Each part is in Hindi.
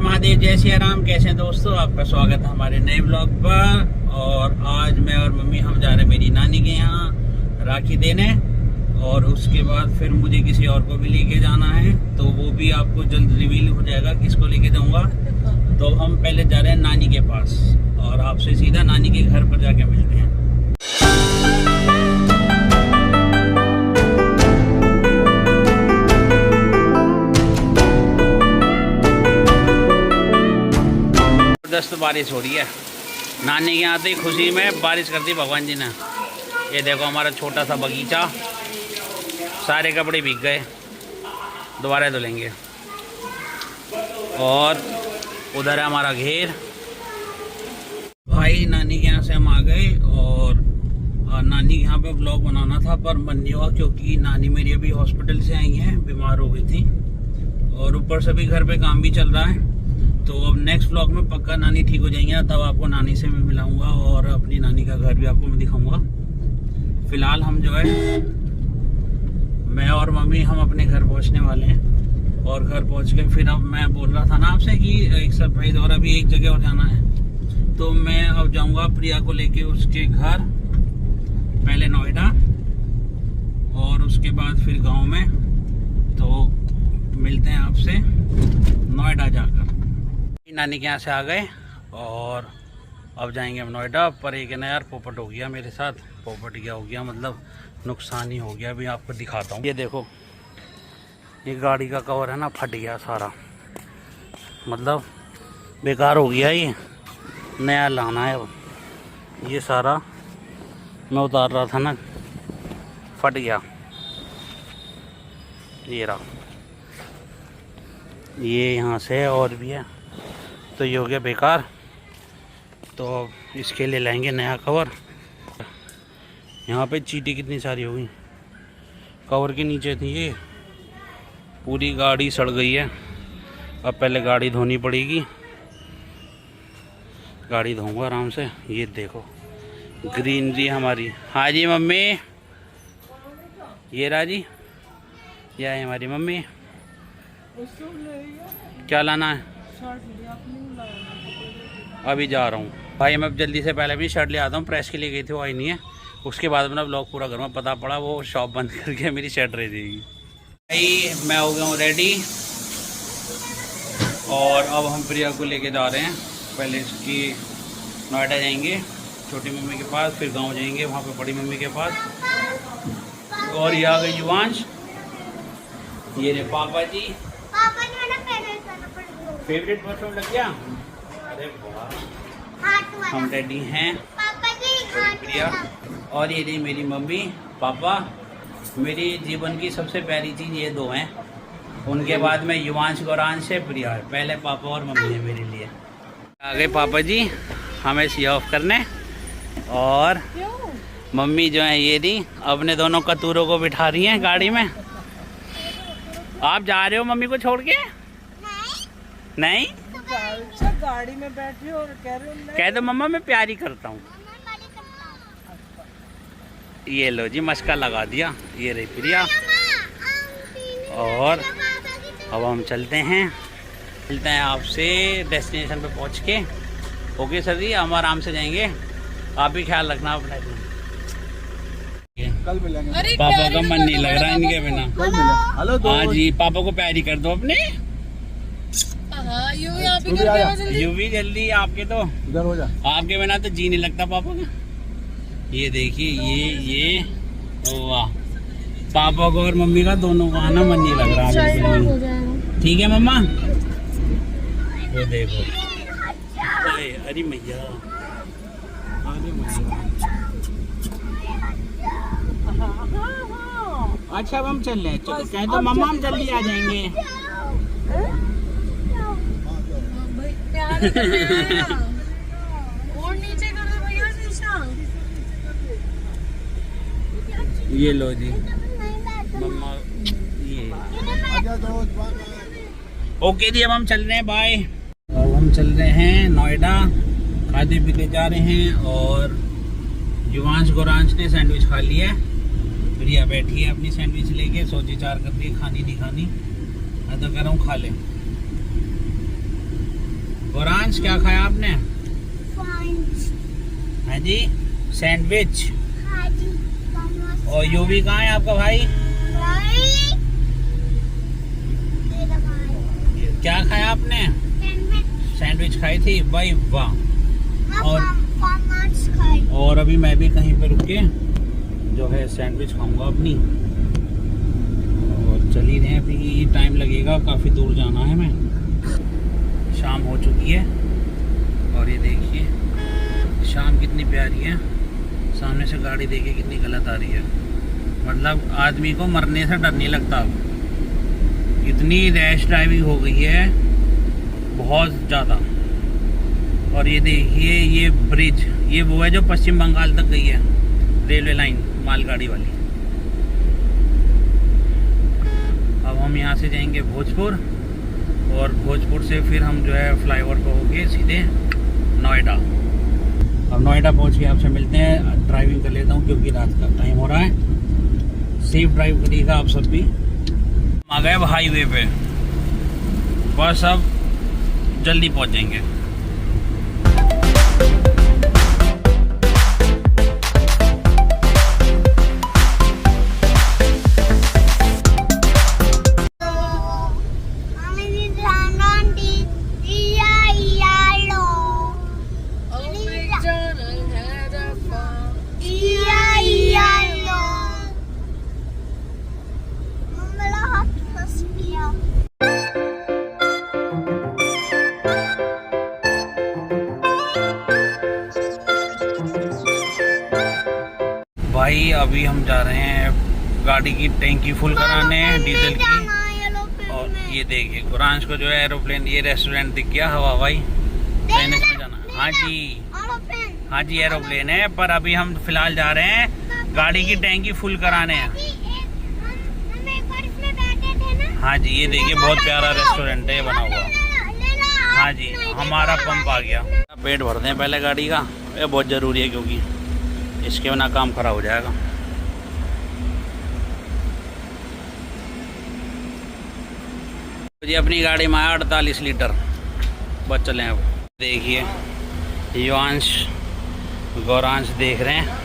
महादेव, जय श्री राम। कैसे हैं दोस्तों, आपका स्वागत है हमारे नए ब्लॉग पर। और आज मैं और मम्मी हम जा रहे हैं मेरी नानी के यहाँ राखी देने, और उसके बाद फिर मुझे किसी और को भी लेके जाना है, तो वो भी आपको जल्द रिवील हो जाएगा किसको लेके जाऊंगा। तो हम पहले जा रहे हैं नानी के पास, और आपसे सीधा नानी के घर पर जाके मिलते हैं। जबरदस्त बारिश हो रही है। नानी के यहाँ आते ही खुशी में बारिश कर दी भगवान जी ने। ये देखो हमारा छोटा सा बगीचा, सारे कपड़े भीग गए, दोबारा धुलेंगे। और उधर है हमारा घेर। भाई नानी के यहाँ से हम आ गए, और नानी के यहाँ पे ब्लॉग बनाना था पर मन नहीं हुआ, क्योंकि नानी मेरी अभी हॉस्पिटल से आई हैं, बीमार हो गई थी, और ऊपर से भी घर पे काम भी चल रहा है। तो अब नेक्स्ट ब्लॉग में पक्का नानी ठीक हो जाएंगे, तब आपको नानी से मैं मिलाऊंगा और अपनी नानी का घर भी आपको मैं दिखाऊंगा। फिलहाल हम जो है, मैं और मम्मी हम अपने घर पहुंचने वाले हैं, और घर पहुंच के फिर अब मैं बोल रहा था ना आपसे कि एक सरप्राइज और अभी एक जगह और जाना है। तो मैं अब जाऊंगा प्रिया को लेके उसके घर, पहले नोएडा और उसके बाद फिर गाँव में। तो मिलते हैं आपसे नोएडा जाकर। नानी के यहाँ से आ गए और अब जाएंगे हम नोएडा। पर एक ना यार पोपट हो गया मेरे साथ, पोपट क्या हो गया मतलब नुकसान ही हो गया। अभी आपको दिखाता हूँ। ये देखो, ये गाड़ी का कवर है ना, फट गया सारा, मतलब बेकार हो गया। ये नया लाना है। अब ये सारा मैं उतार रहा था ना, फट गया। ये रहा, ये यहाँ से और भी है, तो ये हो गया बेकार। तो इसके लिए लाएंगे नया कवर। यहाँ पे चींटी कितनी सारी हो गई, कवर के नीचे थी। ये पूरी गाड़ी सड़ गई है। अब पहले गाड़ी धोनी पड़ेगी, गाड़ी धोऊंगा आराम से। ये देखो ग्रीनरी हमारी। हाँ जी मम्मी, ये रहा जी, ये है हमारी मम्मी। क्या लाना है? अभी जा रहा हूँ भाई, मैं जल्दी से पहले अपनी शर्ट ले आता हूँ। प्रेस के लिए गई थी, वो आई नहीं है। उसके बाद अपना ब्लॉग पूरा करूँगा। पता पड़ा वो शॉप बंद करके मेरी शर्ट रह जाएगी। भाई मैं हो गया हूँ रेडी, और अब हम प्रिया को लेके जा रहे हैं। पहले इसकी नोएडा जाएंगे छोटी मम्मी के पास, फिर गाँव जाएंगे वहाँ पे बड़ी मम्मी के पास। और ये आ गई युवांश, ये रे पापा जी। फेवरेट परफ्यूम लग गया। अरे वाह, हम रेडी हैं प्रिया। और ये रही मेरी मम्मी पापा। मेरी जीवन की सबसे प्यारी चीज़ ये दो हैं, उनके बाद में युवांश गौरांश से प्रिया। पहले पापा और मम्मी है मेरे लिए। आ गए पापा जी हमें सी ऑफ करने, और मम्मी जो है ये रही अपने दोनों कतूरों को बिठा रही हैं गाड़ी में। आप जा रहे हो मम्मी को छोड़ के? नहीं, गाड़ी में बैठी और कह दो मम्मा मैं प्यारी करता हूँ। ये लो जी, मस्का लगा दिया। ये रही प्रिया। और अब हम चलते हैं, मिलते हैं आपसे डेस्टिनेशन पे पहुँच के। ओके सर जी, हम आराम से जाएंगे, आप भी ख्याल रखना अपना। कल मिलेंगे। पापा का मन नहीं लग रहा इनके बिना। कल मिलेंगे। हेलो हाँ जी, पापा को प्यारी कर दो अपने। यूवी जल्दी, आपके तो इधर हो जा। आपके बिना तो जी नहीं लगता पापा का। ये देखिए, ये वाह, पापा को और मम्मी का दोनों का आना मन नहीं लग रहा। ठीक है मम्मा, वो देखो। अरे मैया, अरे मैया। अच्छा अब हम चल रहे हैं। चलो कह दो मम्मा हम जल्दी आ जाएंगे। और नीचे कर दो भैया शीशा। ये लो जी मम्मा, ये ओके जी। अब हम चल रहे हैं, बाय। अब हम चल रहे हैं नोएडा, खाते पीते जा रहे हैं। और युवांश गौरांश ने सैंडविच खा लिया है, प्रिया बैठी है अपनी सैंडविच लेके, सोच विचार कर रही है खानी नहीं खानी। मैं तो कह रहा हूँ खा ले। गौरांश क्या खाया आपने? हाँ जी सैंडविच। और यूवी कहाँ है आपका भाई? क्या खाया आपने? सैंडविच खाई थी भाई, वाह। और अभी मैं भी कहीं पे रुक के जो है सैंडविच खाऊंगा अपनी। और चल ही रहे हैं, अभी टाइम लगेगा, काफ़ी दूर जाना है। मैं शाम हो चुकी है और ये देखिए शाम कितनी प्यारी है। सामने से गाड़ी देखिए कितनी गलत आ रही है, मतलब आदमी को मरने से डर नहीं लगता। अब इतनी रैश ड्राइविंग हो गई है बहुत ज़्यादा। और ये देखिए ये ब्रिज, ये वो है जो पश्चिम बंगाल तक गई है, रेलवे लाइन मालगाड़ी वाली। अब हम यहाँ से जाएंगे भोजपुर और भोजपुर से फिर हम जो है फ्लाईओवर पर होके सीधे नोएडा। अब नोएडा पहुँच के आपसे मिलते हैं। ड्राइविंग कर लेता हूँ क्योंकि रात का टाइम हो रहा है। सेफ ड्राइव करिएगा आप सब भी। आ गए अब हाईवे पे, बस अब जल्दी पहुँच जाएंगे। भाई अभी हम जा रहे हैं गाड़ी की टैंकी फुल कराने डीजल की। और ये देखिए गुरांश को जो है एरोप्लेन, ये रेस्टोरेंट दिख गया हवा भाई, ट्रेन में जाना। हाँ जी एरोप्लेन है, पर अभी हम फिलहाल जा रहे हैं गाड़ी की टैंकी फुल कराने हैं। हाँ जी ये देखिए बहुत प्यारा रेस्टोरेंट है बना हुआ। हाँ जी हमारा पंप आ गया। पेट भर दें पहले गाड़ी का, ये बहुत ज़रूरी है क्योंकि इसके बिना काम खराब हो जाएगा। जी अपनी गाड़ी में 48 लीटर बस चले अब। देखिए युवांश गौरांश देख रहे हैं,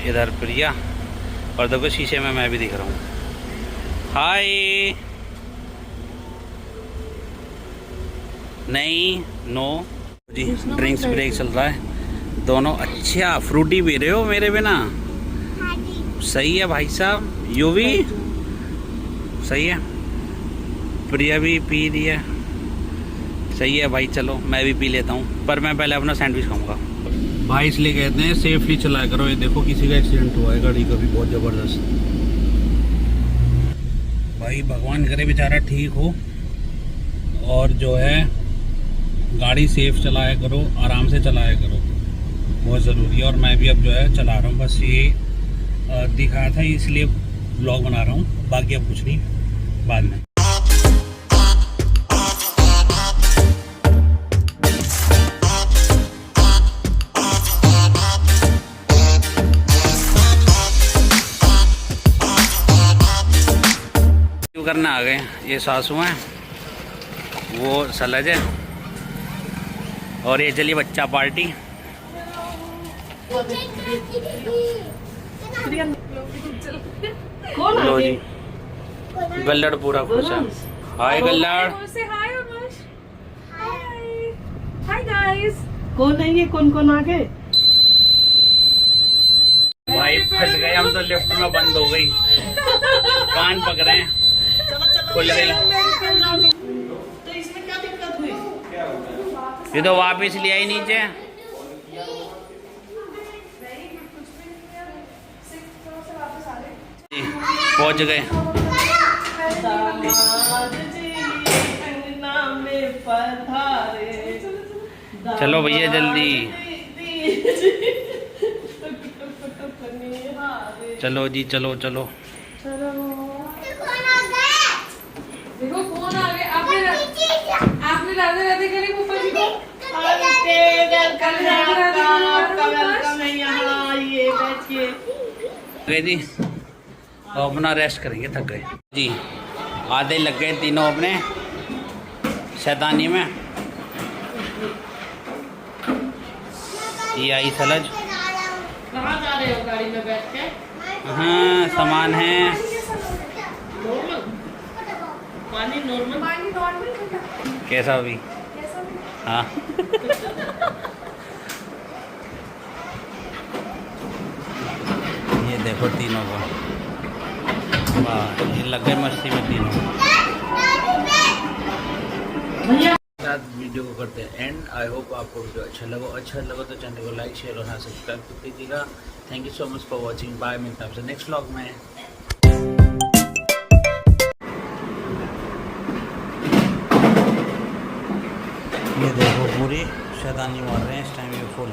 इधर प्रिया, और देखो शीशे में मैं भी दिख रहा हूँ। हाय नहीं नो जी ड्रिंक्स ब्रेक चल रहा है दोनों। अच्छा फ्रूटी पी रहे हो मेरे बिना? सही है भाई साहब। यूवी सही है, प्रिया भी पी रही है, सही है भाई। चलो मैं भी पी लेता हूँ, पर मैं पहले अपना सैंडविच खाऊंगा। भाई इसलिए कहते हैं सेफली चलाया करो। ये देखो किसी का एक्सीडेंट हुआ है गाड़ी का भी बहुत ज़बरदस्त। भाई भगवान करे बेचारा ठीक हो, और जो है गाड़ी सेफ चलाया करो, आराम से चलाया करो, बहुत ज़रूरी है। और मैं भी अब जो है चला रहा हूँ, बस ये दिखाया था इसलिए ब्लॉग बना रहा हूँ, बाकी अब कुछ नहीं, बाद में। क्यों करना आ गए, ये सासू हैं, वो सलज है, और ये चलिए बच्चा पार्टी। लो जी गल्लड़ पूरा खुश है। हाय गल्लड़। Hi guys. कौन है ये, कौन कौन आ गए? भाई फंस गए हम तो, लिफ्ट में बंद हो गई, कान पकड़े हैं, खुल गई। तो इसमें क्या दिक्कत हुई? ये तो वापिस ले आई नीचे। पहुंच गए। चलो भैया जल्दी, चलो जी चलो चलो। देखो फोन आ गया। आपने राधे राधे करी फूफा जी को। वेलकम है यहाँ, ये बैठिए। गई थी तो अपना रेस्ट करेंगे, थक गए जी। आधे लग गए तीनों अपने शैतानी में। ये आई सलज। कहाँ जा रहे हो गाड़ी में बैठ के? हाँ सामान है। नॉर्मल पानी, नॉर्मल कैसा भी हाँ। ये देखो तीनों को, वाह ये लग गए मस्ती में तीनों। साथ वीडियो को करते हैं एंड। आई होप आपको वीडियो अच्छा लगा तो चैनल को लाइक शेयर और हाँ सब्सक्राइब कर दीजिएगा। Thank you so much for watching. Bye, मिलता है आपसे नेक्स्ट व्लॉग में। ये देखो पूरी शैतानी मार रहे हैं इस टाइम, ये फुल।